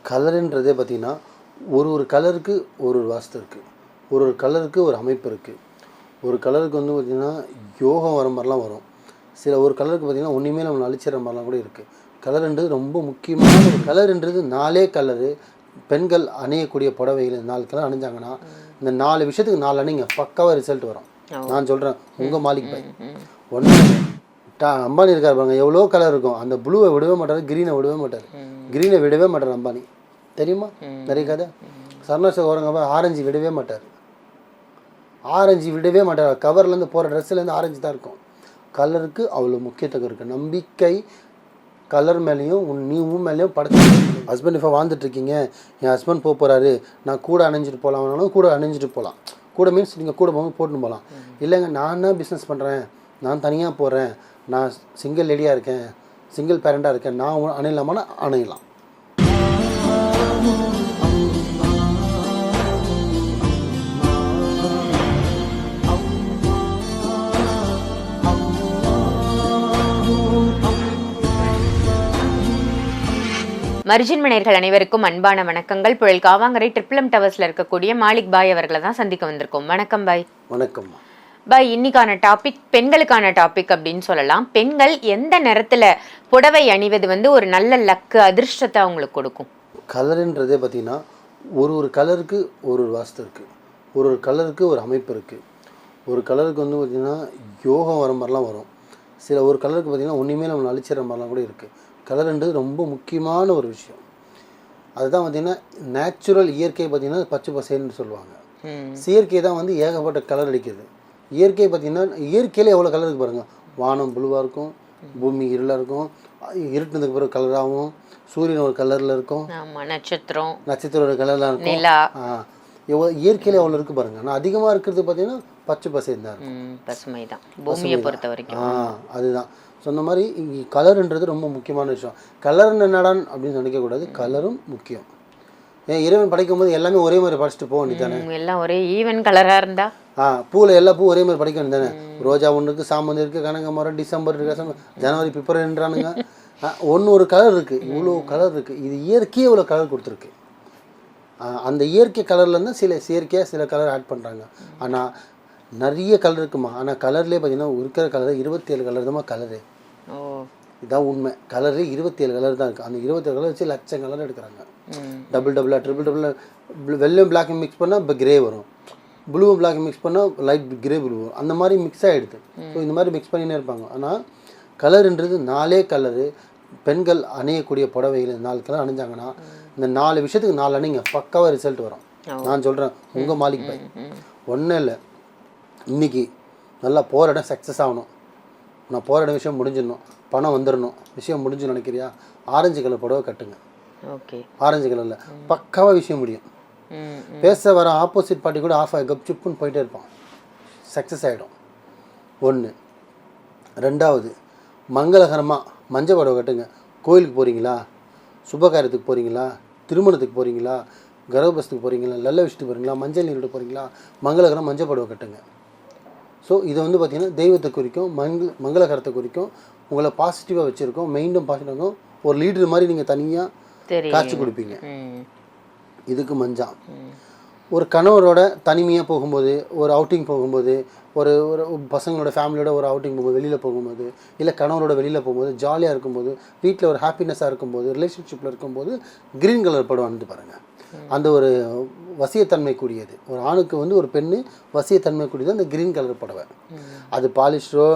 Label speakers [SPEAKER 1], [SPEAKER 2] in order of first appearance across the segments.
[SPEAKER 1] கலருன்றதே பார்த்திங்கன்னா ஒரு கலருக்கு ஒரு வாஸ்து இருக்குது, ஒரு கலருக்கு ஒரு அமைப்பு இருக்குது. ஒரு கலருக்கு வந்து பார்த்திங்கன்னா யோகம் வர மாதிரிலாம் வரும். ஒரு கலருக்கு பார்த்திங்கன்னா ஒன்றுமே நம்ம அழிச்சிடுற மாதிரிலாம் கூட இருக்குது. கலருன்றது ரொம்ப முக்கியமான ஒரு கலருன்றது 4 கலரு. பெண்கள் அணியக்கூடிய புடவைகள் 4 கலர் அணிஞ்சாங்கன்னா இந்த 4 விஷயத்துக்கு 4 அணிங்க பக்காவாக ரிசல்ட் வரும். நான் சொல்கிறேன், உங்கள் மாலிக் பாய் ஒன்று அம்பானி இருக்கார் பாருங்க, எவ்வளோ கலர் இருக்கும். அந்த ப்ளூவை விடவே மாட்டார், க்ரீனை விடவே மாட்டார், க்ரீனை விடவே மாட்டார் அம்பானி. தெரியுமா நிறைய கதை. சரணாச ஓரங்க ஆரஞ்சு விடவே மாட்டார், ஆரஞ்சு விடவே மாட்டார். கவர்லேருந்து போகிற ட்ரெஸ்ஸுலேருந்து ஆரஞ்சு தான் இருக்கும். கலருக்கு அவ்வளோ முக்கியத்துவம் இருக்குது. நம்பிக்கை கலர் மேலேயும் உன் மேலேயும் படைச்சி. ஹஸ்பண்ட் இப்போ வாழ்ந்துட்டுருக்கீங்க, என் ஹஸ்பண்ட் போகிறாரு, நான் கூட அணிஞ்சிட்டு போகலாம்னாலும் கூட அணிஞ்சிட்டு போகலாம். கூட மீன்ஸ் நீங்கள் கூட போட்டுன்னு போகலாம். இல்லைங்க நான் தான் பிஸ்னஸ் பண்ணுறேன், நான் தனியாக போகிறேன், நான் சிங்கிள் லேடியாக இருக்கேன், சிங்கிள் பேரண்டாக இருக்கேன், நான் அணியலாமான்னா அணியலாம்.
[SPEAKER 2] மர்ஜின் மனையர்கள் அனைவருக்கும் அன்பான வணக்கங்கள். புழல் காவாங்கரை ட்ரிபிள் டவர்ஸ்ல இருக்கக்கூடிய மாலிக் பாய் அவர்களை தான் சந்திக்க வந்திருக்கோம். வணக்கம் பாய்.
[SPEAKER 1] வணக்கம்
[SPEAKER 2] பாய். இன்னைக்கான டாபிக் பெண்களுக்கான டாபிக் அப்படின்னு சொல்லலாம். பெண்கள் எந்த நேரத்துல புடவை அணிவது வந்து ஒரு நல்ல லக்கு அதிர்ஷ்டத்தை அவங்களுக்கு கொடுக்கும்?
[SPEAKER 1] கலருன்றதே பார்த்தீங்கன்னா ஒரு கலருக்கு ஒரு வாஸ்து இருக்குது, ஒரு கலருக்கு ஒரு அமைப்பு இருக்குது. ஒரு கலருக்கு வந்து பார்த்திங்கன்னா யோகம் வர மாதிரிலாம் வரும். ஒரு கலருக்கு பார்த்திங்கன்னா ஒன்றுமே நம்ம அழிச்சிடுற மாதிரிலாம் கூட இருக்குது. கலருன்றது ரொம்ப முக்கியமான ஒரு விஷயம். அதுதான் பார்த்திங்கன்னா நேச்சுரல் இயற்கை பார்த்திங்கன்னா பச்சை பசேன்னு சொல்லுவாங்க. செயற்கை தான் வந்து ஏகப்பட்ட கலர் அடிக்குது. இயற்கை பார்த்திங்கன்னா இயற்கையில் எவ்வளோ கலர் இருக்குது பாருங்கள். வானம் ப்ளூவாக இருக்கும், பூமி இருளாக இருக்கும், இருட்டுனதுக்கு பிறகு கலராகவும், சூரியன் ஒரு கலரில் இருக்கும், நட்சத்திரம் ஒரு கலரில் இருக்கும். எவ்வளோ இயற்கையில் எவ்வளோ இருக்குது பாருங்கள். ஆனால் அதிகமாக இருக்கிறது பார்த்திங்கன்னா பச்சை பசேன்னு தான் இருக்கும்,
[SPEAKER 2] பசுமை தான் பூமியை பொறுத்த வரைக்கும்.
[SPEAKER 1] அதுதான் சொன்ன மாதிரி இங்கே கலருன்றது ரொம்ப முக்கியமான விஷயம். கலர் என்னடான் அப்படின்னு நினைக்கக்கூடாது, கலரும் முக்கியம். ஏன் இறைவன் படைக்கும் போது எல்லாமே ஒரே மாதிரி படைச்சிட்டு போக வேண்டியதானே?
[SPEAKER 2] எல்லாம் ஒரே ஈவன் கலராக இருந்தா
[SPEAKER 1] பூவில் எல்லா பூ ஒரே மாதிரி படைக்க வேண்டியதானே? ரோஜா ஒன்று இருக்குது, சாமந்தி இருக்குது, கனகாமரம், டிசம்பர் இருக்குது, ஜனவரி, பிப்ரவரின்றானுங்க. ஒன்று ஒரு கலர் இருக்குது, இவ்வளோ கலர் இருக்குது. இது இயற்கையே இவ்வளோ கலர் கொடுத்துருக்கு. அந்த இயற்கை கலர்லேருந்து சில செயற்கையாக சில கலர் ஆட் பண்ணுறாங்க. ஆனால் நிறைய கலர் இருக்குமா. ஆனால் கலர்லேயே பார்த்தீங்கன்னா இருக்கிற கலர் 27 கலர் தான் கலரு. இதுதான் உண்மை. கலரு 27 கலர் தான் இருக்குது. அந்த 27 கலர் வச்சு லட்சம் கலர் எடுக்கிறாங்க. டபுளாக ட்ரிபிள் வெள்ளையும் பிளாக்கும் மிக்ஸ் பண்ணால் இப்போ கிரே வரும், ப்ளூவும் பிளாக் மிக்ஸ் பண்ணால் லைட் கிரே ப்ளூ வரும். அந்த மாதிரி மிக்ஸ் ஆகிடுது. ஸோ இந்த மாதிரி மிக்ஸ் பண்ணினே இருப்பாங்க. ஆனால் கலருன்றது 4 கலரு. பெண்கள் அணியக்கூடிய புடவைகள் 4 கலர் அணிஞ்சாங்கன்னா இந்த 4 விஷயத்துக்கு 4 அணிங்க பக்காவாக ரிசல்ட் வரும். நான் சொல்கிறேன், உங்கள் மாலிக் பாய் ஒன்றும் இல்லை. இன்றைக்கி நல்லா போகிற இடம் சக்ஸஸ் ஆகணும், நான் போகிற இடம் விஷயம் முடிஞ்சிடணும், பணம் வந்துடணும், விஷயம் முடிஞ்சுன்னு நினைக்கிறியா, ஆரஞ்சு கலர் புடவை கட்டுங்க. ஓகே, ஆரஞ்சு கலரில் பக்காவாக விஷயம் முடியும். பேச வர ஆப்போசிட் பார்ட்டி கூட ஆஃப் ஆகி கப் சிப்புன்னு போயிட்டே இருப்பான், சக்ஸஸ் ஆகிடும். ஒன்று. ரெண்டாவது, மங்களகரமாக மஞ்சள் புடவை கட்டுங்க. கோயிலுக்கு போகிறீங்களா, சுபகாரியத்துக்கு போகிறீங்களா, திருமணத்துக்கு போகிறீங்களா, கர்ப்பஸ்துக்கு போகிறீங்களா, நல்ல விஷயத்துக்கு போகிறீங்களா, மஞ்சள் நீரோட போகிறீங்களா, மங்களகரம் மஞ்சள் புடவை கட்டுங்க. ஸோ இதை வந்து பார்த்திங்கன்னா தெய்வத்தை குறிக்கும், மங்களகரத்தை குறிக்கும், உங்களை பாசிட்டிவாக வச்சுருக்கோம், மைண்டும் பாசிட்டிவாக ஒரு லீடர் மாதிரி நீங்கள் தனியாக காட்சி கொடுப்பீங்க. இதுக்கு மஞ்சா. ஒரு கணவரோட தனிமையாக போகும்போது, ஒரு அவுட்டிங் போகும்போது, ஒரு ஒரு பசங்களோட ஃபேமிலியோட ஒரு அவுட்டிங் போகும்போது, வெளியில் போகும்போது, இல்லை கணவரோட வெளியில் போகும்போது, ஜாலியாக இருக்கும்போது, வீட்டில் ஒரு ஹாப்பினஸ்ஸாக இருக்கும்போது, ரிலேஷன்ஷிப்பில் இருக்கும்போது க்ரீன் கலர் படம் வந்து பாருங்கள். அந்த ஒரு வசியத்தன்மை கூடியது. ஒரு ஆணுக்கு வந்து ஒரு பெண்ணு வசியத்தன்மை கூடியது அந்த க்ரீன் கலர் புடவை. அது பாலிஸ்டரோ,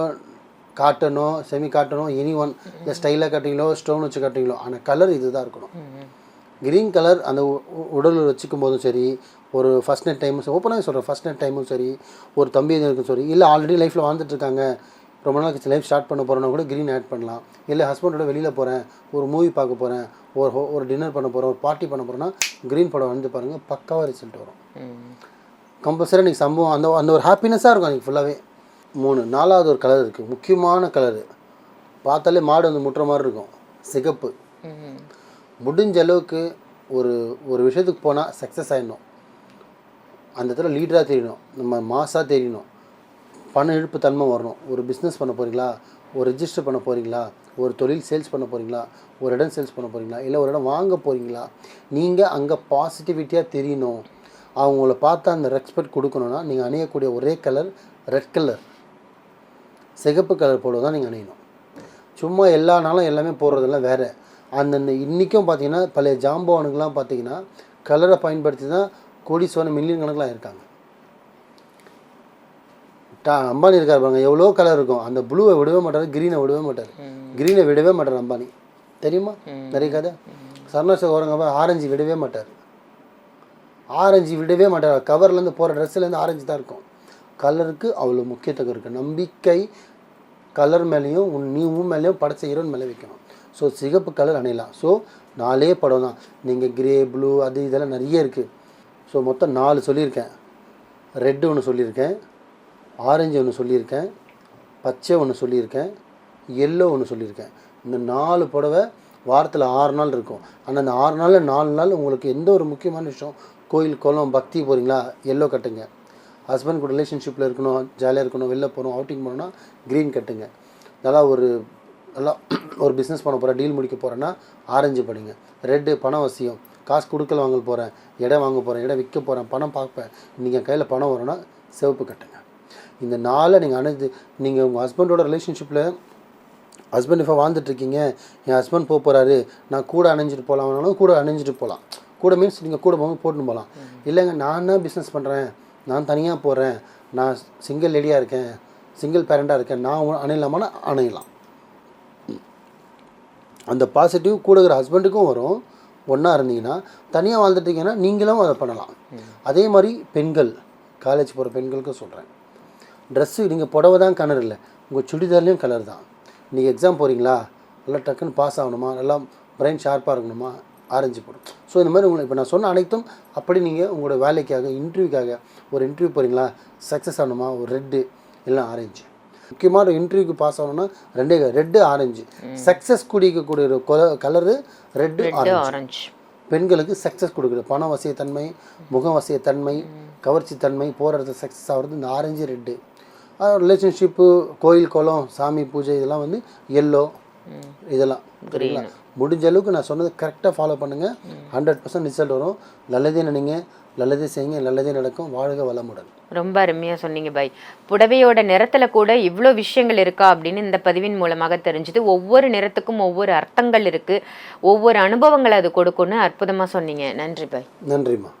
[SPEAKER 1] காட்டனோ, செமி காட்டனோ, எனி ஒன், இந்த ஸ்டைலாக கட்டிங்களோ, ஸ்டோன் வச்சு கட்டிங்களோ, ஆனால் கலர் இது தான் இருக்கணும். க்ரீன் கலர் அந்த உடலில் வச்சுக்கும் போதும் சரி, ஒரு ஃபஸ்ட் நைட் டைமும் சரி, ஓப்பனாக சொல்கிறேன், ஃபஸ்ட் நைட் டைமும் சரி, ஒரு தம்பி இருக்கும் சரி, இல்லை ஆல்ரெடி லைஃப்பில் வாழ்ந்துட்டுருக்காங்க, ரொம்ப நாள் கழிச்சு லைஃப் ஸ்டார்ட் பண்ண போகிறோன்னா கூட க்ரீன் ஆட் பண்ணலாம். இல்லை ஹஸ்பண்டோட வெளியில் போகிறேன், ஒரு மூவி பார்க்க போகிறேன், ஒரு டின்னர் பண்ண போகிறோம், ஒரு பார்ட்டி பண்ண போகிறோன்னா க்ரீன் படம் வந்து பாருங்கள், பக்காவாக ரிசல்ட் வரும். கம்பல்சரி நீங்கள் சம்பவம் அந்த அந்த ஒரு ஹாப்பினஸ்ஸாக இருக்கும் அன்றைக்கி ஃபுல்லாகவே. 3. 4வது ஒரு கலர் இருக்குது, முக்கியமான கலரு. பார்த்தாலே மாடு வந்து முட்டுற மாதிரி இருக்கும், சிகப்பு. முடிஞ்ச அளவுக்கு ஒரு விஷயத்துக்கு போனால் சக்ஸஸ் ஆகிடணும், அந்த இடத்துல லீடராக தெரியணும், நம்ம மாஸாக தெரியணும், பண இழுப்பு தன்மை வரணும். ஒரு பிஸ்னஸ் பண்ண போகிறீங்களா, ஒரு ரெஜிஸ்டர் பண்ண போகிறீங்களா, ஒரு தொழில் சேல்ஸ் பண்ண போகிறீங்களா, ஒரு இடம் சேல்ஸ் பண்ண போகிறீங்களா, இல்லை ஒரு இடம் வாங்க போகிறீங்களா, நீங்கள் அங்கே பாசிட்டிவிட்டியாக தெரியணும், அவங்கள பார்த்தா அந்த ரெஸ்பெக்ட் கொடுக்கணுன்னா நீங்கள் அணியக்கூடிய ஒரே கலர் ரெட் கலர், சிகப்பு கலர் போடுவது தான் நீங்கள் அணியணும். சும்மா எல்லா நாளும் எல்லாமே போடுறதெல்லாம் வேறு. அந்தந்த இன்றைக்கும் பார்த்தீங்கன்னா பழைய ஜாம்பவானுக்கெலாம் பார்த்தீங்கன்னா கலரை பயன்படுத்தி தான் கோடீஸ்வரன் மில்லியன் கணக்கில் இருக்காங்க. அம்பானி இருக்கார் பாருங்க, எவ்வளோ கலர் இருக்கும், அந்த ப்ளூவை விடவே மாட்டார், க்ரீனை விடவே மாட்டார், க்ரீனை விடவே மாட்டார் அம்பானி, தெரியுமா? நிறைய கதை. சரணாச ஓரங்க ஆரஞ்சு விடவே மாட்டார், ஆரஞ்சு விடவே மாட்டார். கவர்லேருந்து போகிற ட்ரெஸ்ஸுலேருந்து ஆரஞ்சு தான் இருக்கும். கலருக்கு அவ்வளோ முக்கியத்துவம் இருக்குது. நம்பிக்கை கலர் மேலேயும் உன் மேலேயும் படைச்ச ஹீரோன் மேலே வைக்கணும். ஸோ சிகப்பு கலர் அணியலாம். ஸோ 4 படம் தான். நீங்கள் கிரே, ப்ளூ, அது இதெல்லாம் நிறைய இருக்குது. ஸோ மொத்தம் 4 சொல்லியிருக்கேன். ரெட்டு ஒன்று சொல்லியிருக்கேன், ஆரஞ்சு ஒன்று சொல்லியிருக்கேன், பச்சை ஒன்று சொல்லியிருக்கேன், எல்லோ ஒன்று சொல்லியிருக்கேன். இந்த 4 புடவை வாரத்தில் 6 நாள் இருக்கும். ஆனால் அந்த 6 நாளில் 4 நாள் உங்களுக்கு எந்த ஒரு முக்கியமான விஷயம், கோயில் குளம் பக்தி போகிறீங்களா, எல்லோ கட்டுங்க. ஹஸ்பண்ட் கூட ரிலேஷன்ஷிப்பில் இருக்கணும், ஜாலியாக இருக்கணும், வெளில போகணும், அவுட்டிங் போகணுன்னா க்ரீன் கட்டுங்க. நல்லா ஒரு பிஸ்னஸ் பண்ண போகிறேன், டீல் முடிக்க போகிறேன்னா ஆரஞ்சு படிங்க. ரெட்டு பணம் அவசியம், காசு கொடுக்கல வாங்க போகிறேன், இடம் வாங்க போகிறேன், இடம் விற்க போகிறேன், பணம் பார்ப்பேன், நீங்கள் கையில் பணம் வரும்னா சிவப்பு கட்டுங்க. இந்த 4 நீங்கள் அணைஞ்சு நீங்கள் உங்கள் ஹஸ்பண்டோட ரிலேஷன்ஷிப்பில் ஹஸ்பண்ட் இப்போ வாழ்ந்துட்டுருக்கீங்க, என் ஹஸ்பண்ட் போகிறாரு, நான் கூட அணைஞ்சிட்டு போகலாம்னாலும் கூட அணைஞ்சிட்டு போகலாம். கூட மீன்ஸ் நீங்கள் கூட போட்டுன்னு போகலாம். இல்லைங்க நான் தான் பிஸ்னஸ் பண்ணுறேன், நான் தனியாக போகிறேன், நான் சிங்கிள் லேடியாக இருக்கேன், சிங்கிள் பேரண்டாக இருக்கேன், நான் அணையலாமான்னா அணையலாம். அந்த பாசிட்டிவ் கூட இருக்கிற ஹஸ்பண்டுக்கும் வரும். ஒன்றா இருந்தீங்கன்னா, தனியாக வாழ்ந்துட்டீங்கன்னா நீங்களும் அதை பண்ணலாம். அதே மாதிரி பெண்கள், காலேஜ் போகிற பெண்களுக்கும் சொல்கிறேன், ட்ரெஸ்ஸு நீங்கள் புடவை தான் கலர் இல்லை, உங்கள் சுடிதார்லேயும் கலர் தான். நீங்கள் எக்ஸாம் போகிறீங்களா, நல்லா டக்குன்னு பாஸ் ஆகணுமா, நல்லா பிரெயின் ஷார்ப்பாக இருக்கணுமா, ஆரஞ்சு போடும். ஸோ இந்த மாதிரி உங்களுக்கு இப்போ நான் சொன்ன அனைத்தும் அப்படி நீங்கள் உங்களோட வேலைக்காக, இன்டர்வியூக்காக ஒரு இன்டர்வியூ போகிறீங்களா, சக்ஸஸ் ஆகணுமா, ஒரு ரெட்டு இல்லை ஆரஞ்சு. முக்கியமான ஒரு இன்டர்வியூக்கு பாஸ் ஆகணும்னா ரெட்டு ஆரஞ்சு. சக்ஸஸ் குடிக்கக்கூடிய ஒரு கலரு ரெட்டு ஆரஞ்சு. பெண்களுக்கு சக்ஸஸ் கொடுக்குறது, பண வசியத்தன்மை, முக வசியத்தன்மை, கவர்ச்சி தன்மை, போகிற இடத்துல சக்ஸஸ் ஆகிறது இந்த ஆரஞ்சு ரெட்டு. ரிலேஷன்ஷிப்பு, கோயில் குளம், சாமி பூஜை, இதெல்லாம் வந்து எல்லோ, இதெல்லாம் சரிங்களா. முடிஞ்ச அளவுக்கு நான் சொன்னது கரெக்டாக ஃபாலோ பண்ணுங்கள், 100% ரிசல்ட் வரும். நல்லதே நினைங்க, நல்லதே செய்யுங்க, நல்லதே நடக்கும். வாழ்க வளமுடன்.
[SPEAKER 2] ரொம்ப அருமையாக சொன்னீங்க பாய். புடவையோட நிறத்தில் கூட இவ்வளோ விஷயங்கள் இருக்கா அப்படின்னு இந்த பதிவின் மூலமாக தெரிஞ்சுது. ஒவ்வொரு நிறத்துக்கும் ஒவ்வொரு அர்த்தங்கள் இருக்குது, ஒவ்வொரு அனுபவங்களை அது கொடுக்குன்னு அற்புதமாக சொன்னீங்க. நன்றி பாய்.
[SPEAKER 1] நன்றிம்மா.